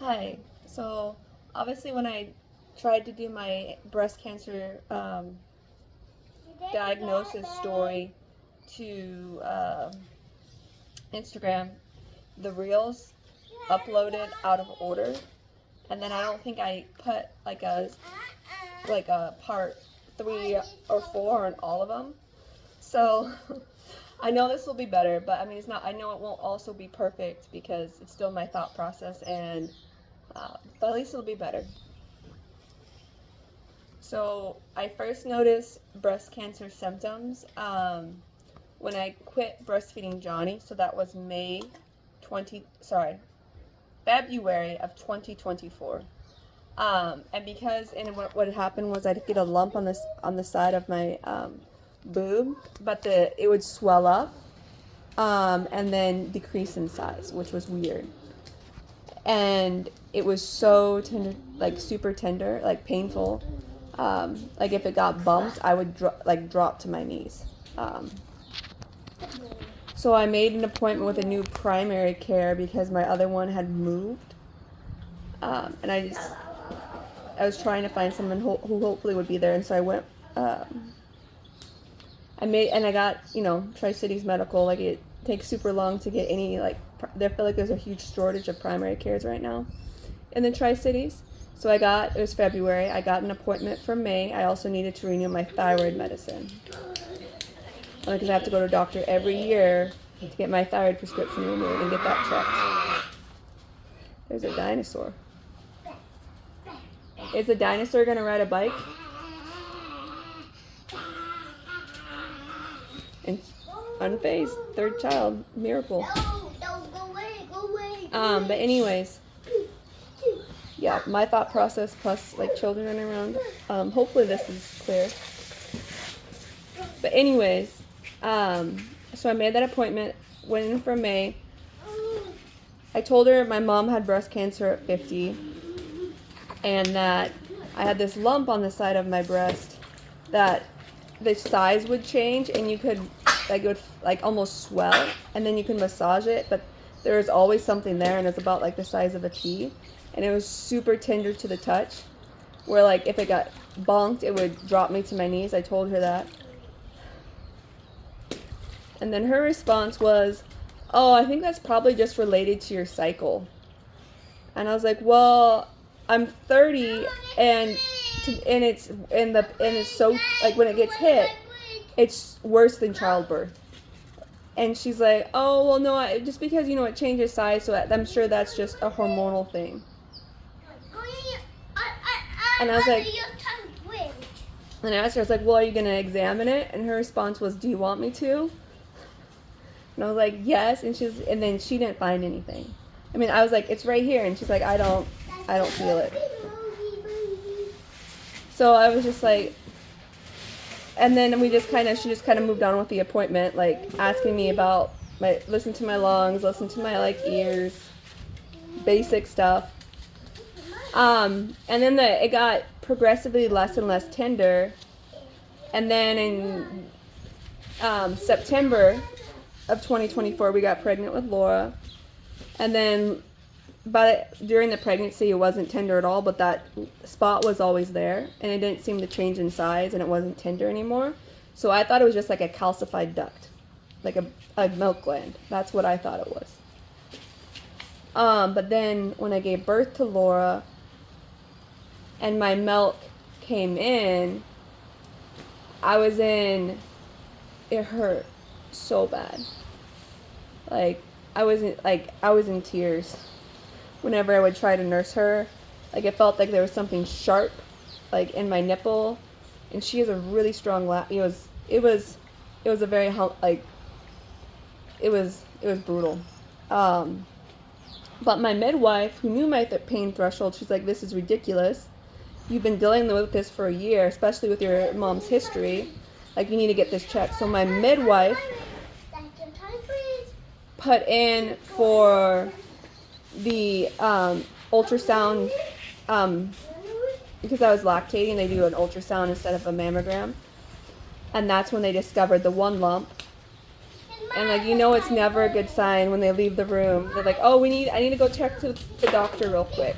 Hi. So, obviously, when I tried to do my breast cancer diagnosis story to Instagram, the reels uploaded out of order, and then I don't think I put like a part 3 or 4 on all of them. So, I know this will be better, but I mean, it's not. I know it won't also be perfect because it's still my thought process, and but at least it'll be better. So I first noticed breast cancer symptoms when I quit breastfeeding Johnny. So that was February of 2024. And because what had happened was I'd get a lump on the side of my boob, but it would swell up and then decrease in size, which was weird. And it was so tender, like super tender, like painful. Like if it got bumped, I would drop to my knees. So I made an appointment with a new primary care because my other one had moved, and I was trying to find someone who hopefully would be there, and so I went. I got Tri-Cities Medical. Like it takes super long to get any I feel like there's a huge shortage of primary cares right now in the Tri-Cities. So it was February. I got an appointment for May. I also needed to renew my thyroid medicine because I have to go to a doctor every year to get my thyroid prescription renewed and get that checked. There's a dinosaur. Is the dinosaur going to ride a bike? And unfazed, third child, miracle. No, go away. But anyways, yeah, my thought process plus like children running around. Hopefully this is clear. But anyways, so I made that appointment, went in for May. I told her my mom had breast cancer at 50 and that I had this lump on the side of my breast that the size would change and you could it would almost swell and then you could massage it, but there was always something there and it was about like the size of a pea. And it was super tender to the touch, where like if it got bonked, it would drop me to my knees. I told her that. And then her response was, "Oh, I think that's probably just related to your cycle." And I was like, "Well, I'm 30 and it's so like when it gets hit, it's worse than childbirth." And she's like, "Oh, well, no, just because it changes size, so I'm sure that's just a hormonal thing." And I was like, and I asked her, I was like, "Well, are you going to examine it?" And her response was, "Do you want me to?" And I was like, "Yes." And then she didn't find anything. I mean, I was like, "It's right here." And she's like, I don't feel it. So I was just like, and then she just kind of moved on with the appointment, like asking me about listen to my lungs, listen to my ears, basic stuff. And then it got progressively less and less tender. And then in September of 2024, we got pregnant with Laura. And then during the pregnancy, it wasn't tender at all, but that spot was always there. And it didn't seem to change in size, and it wasn't tender anymore. So I thought it was just like a calcified duct, like a milk gland. That's what I thought it was. But then when I gave birth to Laura, and my milk came in, it hurt so bad. I was in tears whenever I would try to nurse her. It felt like there was something sharp, in my nipple, and she has a really strong it was a very it was brutal. But my midwife, who knew my pain threshold, she's like, "This is ridiculous. You've been dealing with this for a year, especially with your mom's history. You need to get this checked." So my midwife put in for the ultrasound, because I was lactating. They do an ultrasound instead of a mammogram. And that's when they discovered the one lump. And like, you know, it's never a good sign when they leave the room. They're like, oh, I need to go check to the doctor real quick.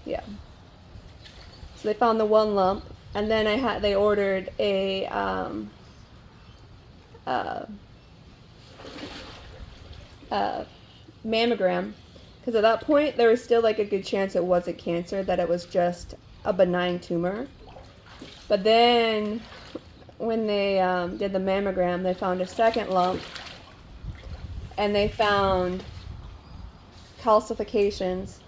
Yeah. So they found the one lump, and then they ordered a mammogram, because at that point there was still like a good chance it wasn't cancer, that it was just a benign tumor. But then when they did the mammogram, they found a second lump, and they found calcifications,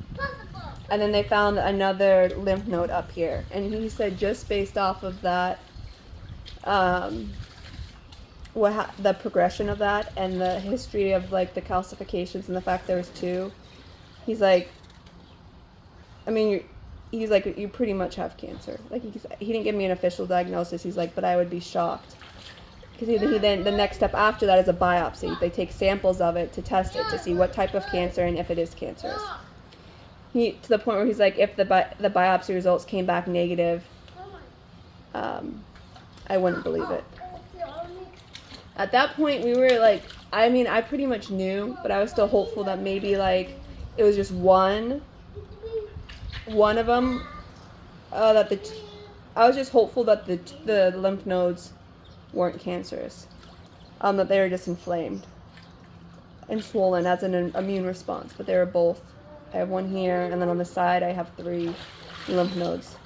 and then they found another lymph node up here. And he said just based off of that, the progression of that and the history of like the calcifications and the fact there was two, he's like, I mean, he's like, you pretty much have cancer. Like he didn't give me an official diagnosis. He's like, but I would be shocked, because he then the next step after that is a biopsy. They take samples of it to test it to see what type of cancer and if it is cancerous. To the point where he's like, if the biopsy results came back negative, I wouldn't believe it. At that point, we were like, I mean, I pretty much knew, but I was still hopeful that maybe like it was just one of them. I was just hopeful that the lymph nodes weren't cancerous, that they were just inflamed and swollen as an immune response. But they were both. I have one here, and then on the side I have 3 lymph nodes.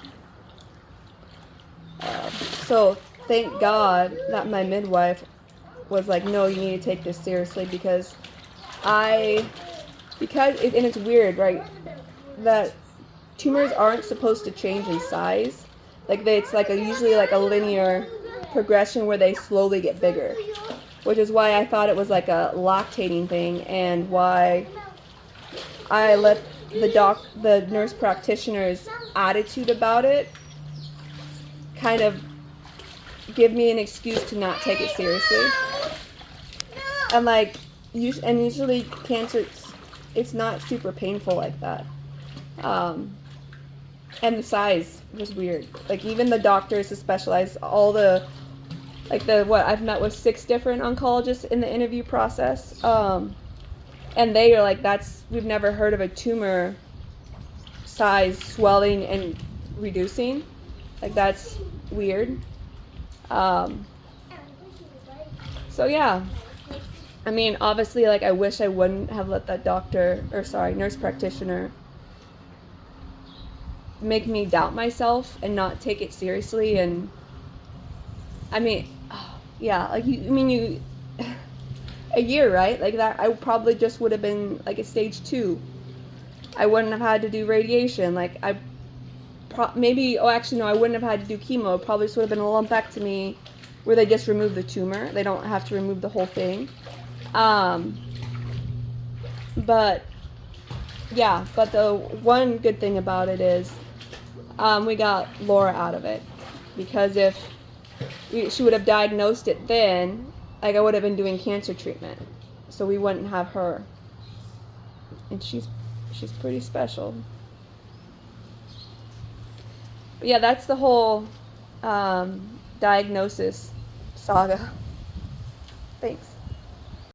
So thank God that my midwife was like, no, you need to take this seriously, because and it's weird, right, that tumors aren't supposed to change in size. Like it's like usually like a linear progression where they slowly get bigger, which is why I thought it was like a lactating thing, and why I let the nurse practitioner's attitude about it kind of give me an excuse to not take it seriously. And like, usually cancer, it's not super painful like that. And the size was weird. Like even the doctors who specialize, I've met with 6 different oncologists in the interview process. And they are like, we've never heard of a tumor size swelling and reducing. Like that's weird. So yeah, I mean, obviously, like I wish I wouldn't have let that nurse practitioner make me doubt myself and not take it seriously. And I mean, yeah, like a year, right? Like that, I probably just would have been like a stage 2. I wouldn't have had to do radiation. Like I wouldn't have had to do chemo. It probably just would have been a lumpectomy where they just remove the tumor. They don't have to remove the whole thing. But the one good thing about it is we got Laura out of it, because if she would have diagnosed it then, like I would have been doing cancer treatment, so we wouldn't have her. And she's pretty special. But yeah, that's the whole diagnosis saga. Thanks.